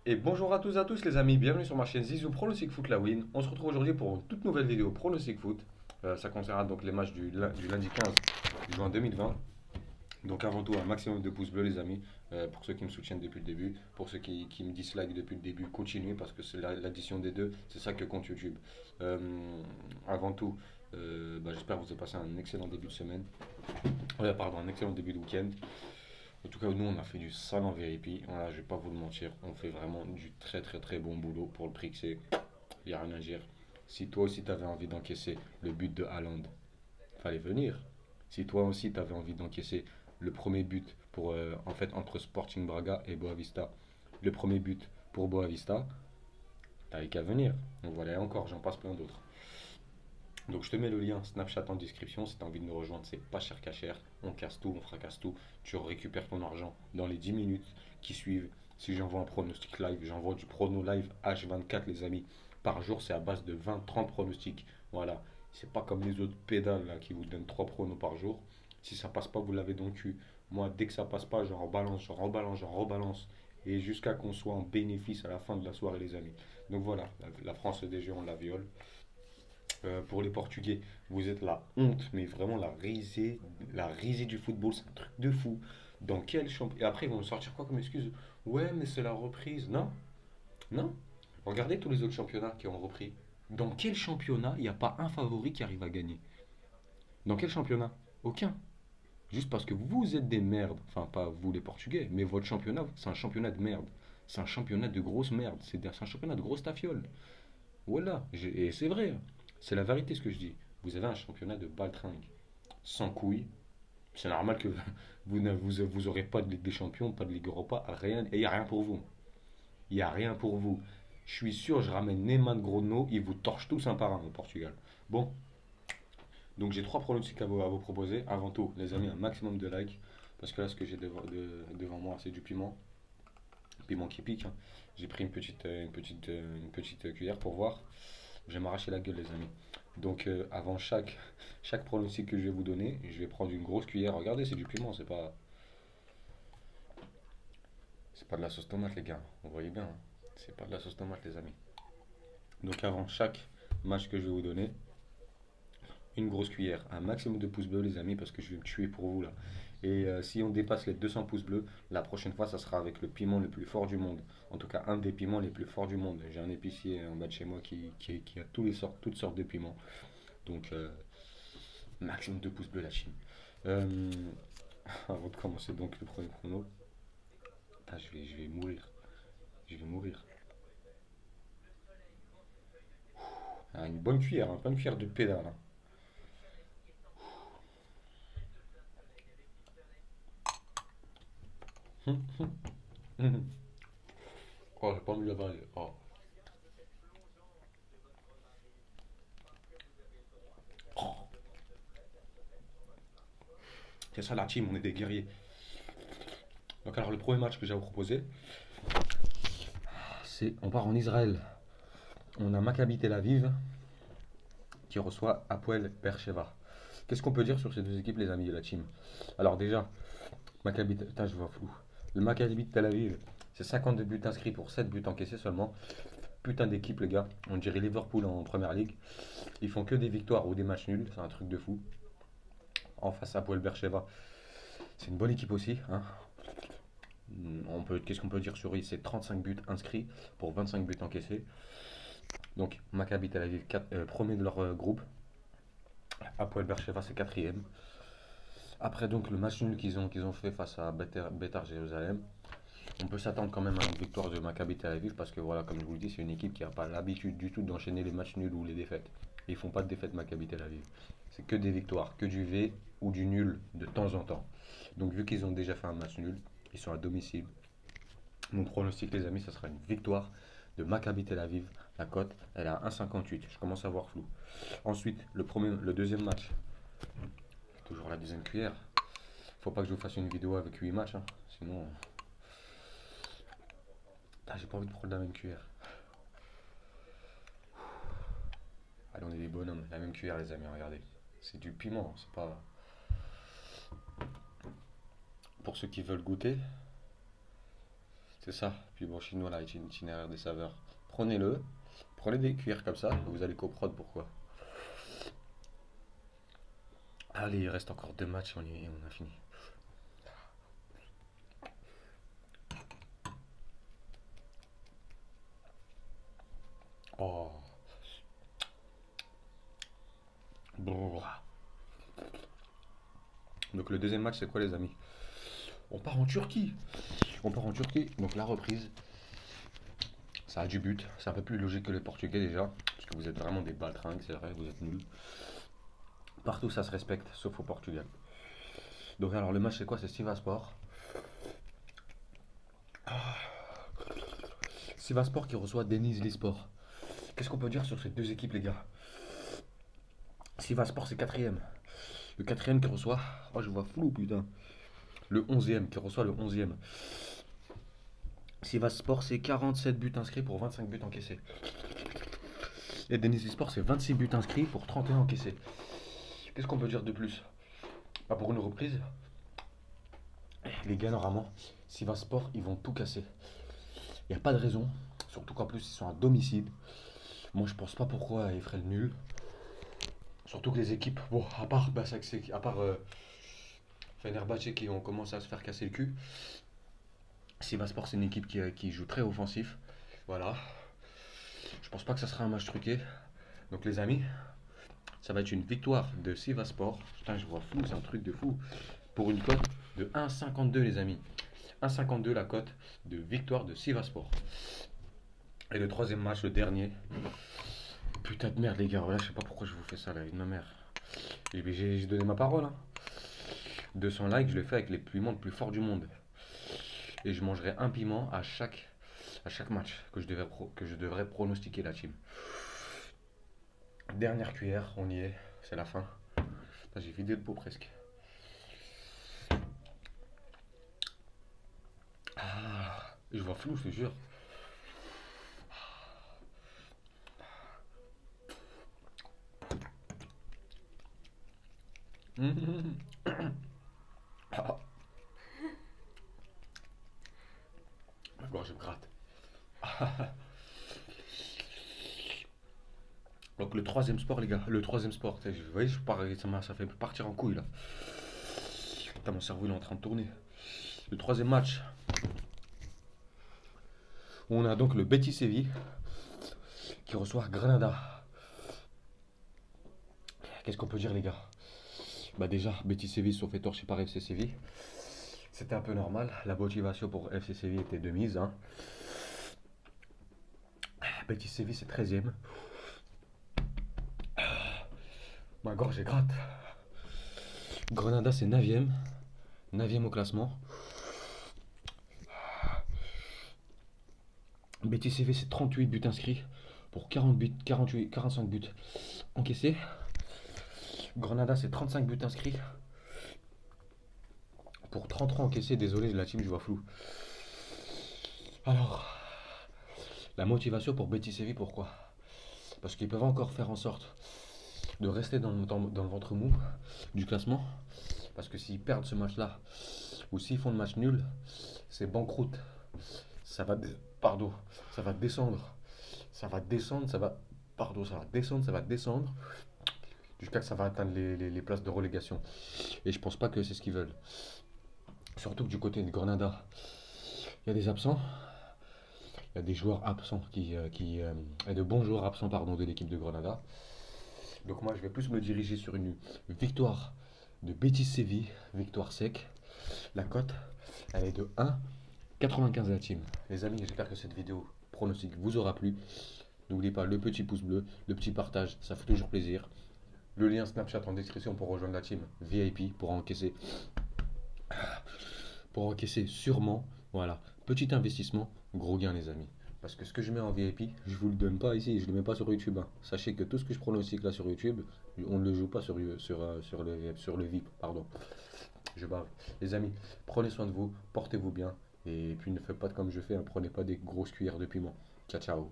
Et bonjour à tous les amis, bienvenue sur ma chaîne Zizou Pronostic Foot la Win. On se retrouve aujourd'hui pour une toute nouvelle vidéo Pronostic Foot. Ça concernera donc les matchs du lundi 15 juin 2020. Donc avant tout un maximum de pouces bleus les amis, pour ceux qui me soutiennent depuis le début, pour ceux qui me dislike depuis le début, continuez parce que c'est l'addition des deux, c'est ça que compte YouTube. Euh, Avant tout, j'espère que vous avez passé un excellent début de semaine, pardon, un excellent début de week-end. En tout cas, nous, on a fait du sale en VIP. Voilà, je vais pas vous le mentir. On fait vraiment du très très très bon boulot pour le prix que c'est. Il n'y a rien à dire. Si toi aussi, tu avais envie d'encaisser le but de Haaland, fallait venir. Si toi aussi, tu avais envie d'encaisser le premier but pour, en fait, entre Sporting Braga et Boavista, le premier but pour Boavista, t'avais qu'à venir. Donc voilà, et encore, j'en passe plein d'autres. Donc je te mets le lien Snapchat en description si tu as envie de nous rejoindre, c'est pas cher qu'à cher, on casse tout, on fracasse tout, tu récupères ton argent dans les 10 minutes qui suivent. Si j'envoie un pronostic live, j'envoie du prono live H24 les amis. Par jour, c'est à base de 20-30 pronostics. Voilà, c'est pas comme les autres pédales là, qui vous donnent 3 pronos par jour. Si ça passe pas, vous l'avez dans le cul. Moi, dès que ça passe pas, j'en rebalance, j'en rebalance, j'en rebalance. Et jusqu'à qu'on soit en bénéfice à la fin de la soirée les amis. Donc voilà, la France des jeux, on la viole. Pour les Portugais, vous êtes la honte, mais vraiment la risée du football, c'est un truc de fou. Dans quel championnat? Et après, ils vont me sortir quoi comme excuse? Ouais, mais c'est la reprise. Non, non. Regardez tous les autres championnats qui ont repris. Dans quel championnat il n'y a pas un favori qui arrive à gagner? Dans quel championnat? Aucun. Juste parce que vous êtes des merdes. Enfin, pas vous les Portugais, mais votre championnat, c'est un championnat de merde. C'est un championnat de grosse merde. C'est un championnat de grosse tafiole. Voilà, et c'est vrai, hein. C'est la vérité ce que je dis. Vous avez un championnat de baltringue, sans couilles. C'est normal que vous aurez pas de Ligue des Champions, pas de Ligue Europa, rien, et il n'y a rien pour vous. Il n'y a rien pour vous. Je suis sûr, je ramène Neymar Grono, ils vous torchent tous un par un au Portugal. Bon, donc j'ai trois pronostics à vous proposer. Avant tout, les amis, un maximum de likes, parce que là, ce que j'ai devant moi, c'est du piment. Piment qui pique, hein. J'ai pris une petite cuillère pour voir. Je vais m'arracher la gueule, les amis. Donc, avant chaque pronostic que je vais vous donner, je vais prendre une grosse cuillère. Regardez, c'est du piment, c'est pas de la sauce tomate, les gars. Vous voyez bien, hein. C'est pas de la sauce tomate, les amis. Donc, avant chaque match que je vais vous donner, une grosse cuillère, un maximum de pouces bleus, les amis, parce que je vais me tuer pour vous là. Et si on dépasse les 200 pouces bleus, la prochaine fois, ça sera avec le piment le plus fort du monde. En tout cas, un des piments les plus forts du monde. J'ai un épicier en bas de chez moi qui a toutes sortes de piments. Donc, maximum de pouces bleus, la Chine. Euh, Avant de commencer donc le premier prono, putain, je vais mourir. Je vais mourir. Ah, une bonne cuillère, hein, pas une cuillère de pédale, hein. Oh, j'ai pas envie de la parler. Oh. C'est ça la team, on est des guerriers. Donc alors le premier match que j'ai à vous proposer, on part en Israël. On a Maccabi Tel Aviv qui reçoit Hapoel Beersheva. Qu'est-ce qu'on peut dire sur ces deux équipes, les amis de la team? Alors déjà, putain, je vois flou. Le Maccabi Tel Aviv, c'est 52 buts inscrits pour 7 buts encaissés seulement. Putain d'équipe, les gars. On dirait Liverpool en première ligue. Ils font que des victoires ou des matchs nuls. C'est un truc de fou. En face à Hapoel Beersheva, c'est une bonne équipe aussi, hein. Qu'est-ce qu'on peut dire sur eux? C'est 35 buts inscrits pour 25 buts encaissés. Donc Maccabi Tel Aviv, premier de leur groupe. Hapoel Beersheva, c'est quatrième. Après donc le match nul qu'ils ont fait face à Betar Jérusalem, on peut s'attendre quand même à une victoire de Maccabi Tel Aviv parce que voilà, comme je vous le dis, c'est une équipe qui n'a pas l'habitude du tout d'enchaîner les matchs nuls ou les défaites. Ils font pas de défaites Maccabi Tel Aviv. C'est que des victoires, que du V ou du nul de temps en temps. Donc vu qu'ils ont déjà fait un match nul, ils sont à domicile. Mon pronostic, les amis, ça sera une victoire de Maccabi Tel Aviv. La cote, elle est à 1,58. Je commence à voir flou. Ensuite, le deuxième match. Toujours la deuxième cuillère. Faut pas que je vous fasse une vidéo avec 8 matchs, hein. Sinon, j'ai pas envie de prendre la même cuillère. Allez, on est des bonhommes. La même cuillère, les amis, regardez. C'est du piment, c'est pas. Pour ceux qui veulent goûter, C'est ça. Puis bon, chinois là, itinéraire des saveurs. Prenez-le. Prenez des cuillères comme ça. Vous allez coprod pourquoi. Allez, il reste encore 2 matchs. On a fini. Oh. Bon. Donc le deuxième match, c'est quoi les amis? On part en Turquie. On part en Turquie. Donc la reprise. Ça a du but. C'est un peu plus logique que les Portugais déjà. Parce que vous êtes vraiment des baltringues, c'est vrai, vous êtes nuls. Partout ça se respecte, sauf au Portugal. Donc alors le match c'est quoi? C'est Sivasspor. Sivasspor qui reçoit Denizlispor. Qu'est-ce qu'on peut dire sur ces deux équipes les gars? Sivasspor c'est quatrième. Le quatrième qui reçoit... Oh je vois flou putain. Le 11e qui reçoit le 11e. Sivasspor c'est 47 buts inscrits pour 25 buts encaissés. Et Denizlispor c'est 26 buts inscrits pour 31 encaissés. Qu'est-ce qu'on peut dire de plus? Pas pour une reprise. Les gars normalement, Sivasspor ils vont tout casser. Il n'y a pas de raison. Surtout qu'en plus ils sont à domicile. Moi je pense pas pourquoi ils feraient le nul. Surtout que les équipes, bon, à part Fenerbahçe qui ont commencé à se faire casser le cul, Sivasspor c'est une équipe qui joue très offensif. Voilà. Je pense pas que ça sera un match truqué. Donc les amis, ça va être une victoire de Sivasspor. Putain, je vois flou, c'est un truc de fou. Pour une cote de 1,52 les amis. 1,52 la cote de victoire de Sivasspor. Et le troisième match, le dernier. Putain de merde les gars, là je sais pas pourquoi je vous fais ça, la vie de ma mère. J'ai donné ma parole. Hein. 200 likes, je le fais avec les piments les plus forts du monde. Et je mangerai un piment à chaque match que je devrais pronostiquer la team. Dernière cuillère, on y est, c'est la fin. J'ai vidé le pot presque. Ah, je vois flou, je te jure. Ah. Ma gorge me gratte. Donc le troisième sport les gars, le troisième sport, vous voyez, ça fait partir en couille là. Putain, mon cerveau il est en train de tourner. Le troisième match, on a donc le Betis Séville qui reçoit Granada. Qu'est-ce qu'on peut dire les gars? Bah déjà, Betis Séville se sont fait torcher par FC Séville. C'était un peu normal, la motivation pour FC Séville était de mise. Hein. Betis Séville c'est 13e. Ma gorge est gratte. Granada c'est 9e. 9e au classement. Betis Séville c'est 38 buts inscrits pour 45 buts encaissés. Granada c'est 35 buts inscrits pour 33 encaissés. Désolé la team, je vois flou. Alors, la motivation pour Betis Séville, pourquoi? Parce qu'ils peuvent encore faire en sorte de rester dans le ventre mou du classement. Parce que s'ils perdent ce match-là, ou s'ils font le match nul, c'est banqueroute. Ça va descendre. Ça va descendre, ça va descendre. Jusqu'à que ça va atteindre les places de relégation. Et je pense pas que c'est ce qu'ils veulent. Surtout que du côté de Granada, il y a des absents. Il y a des joueurs absents et de bons joueurs absents pardon, de l'équipe de Granada. Donc moi je vais plus me diriger sur une victoire de Betis Séville, victoire sec. La cote, elle est de 1,95 la team. Les amis, j'espère que cette vidéo pronostic vous aura plu. N'oubliez pas le petit pouce bleu, le petit partage, ça fait toujours plaisir. Le lien Snapchat en description pour rejoindre la team VIP pour encaisser sûrement. Voilà, petit investissement, gros gain les amis. Parce que ce que je mets en VIP, je vous le donne pas ici, je le mets pas sur YouTube. Hein. Sachez que tout ce que je pronostique là sur YouTube, on ne le joue pas sur le VIP, pardon. Je bave. Les amis, prenez soin de vous, portez-vous bien. Et puis ne faites pas comme je fais, hein. Prenez pas des grosses cuillères de piment. Ciao ciao.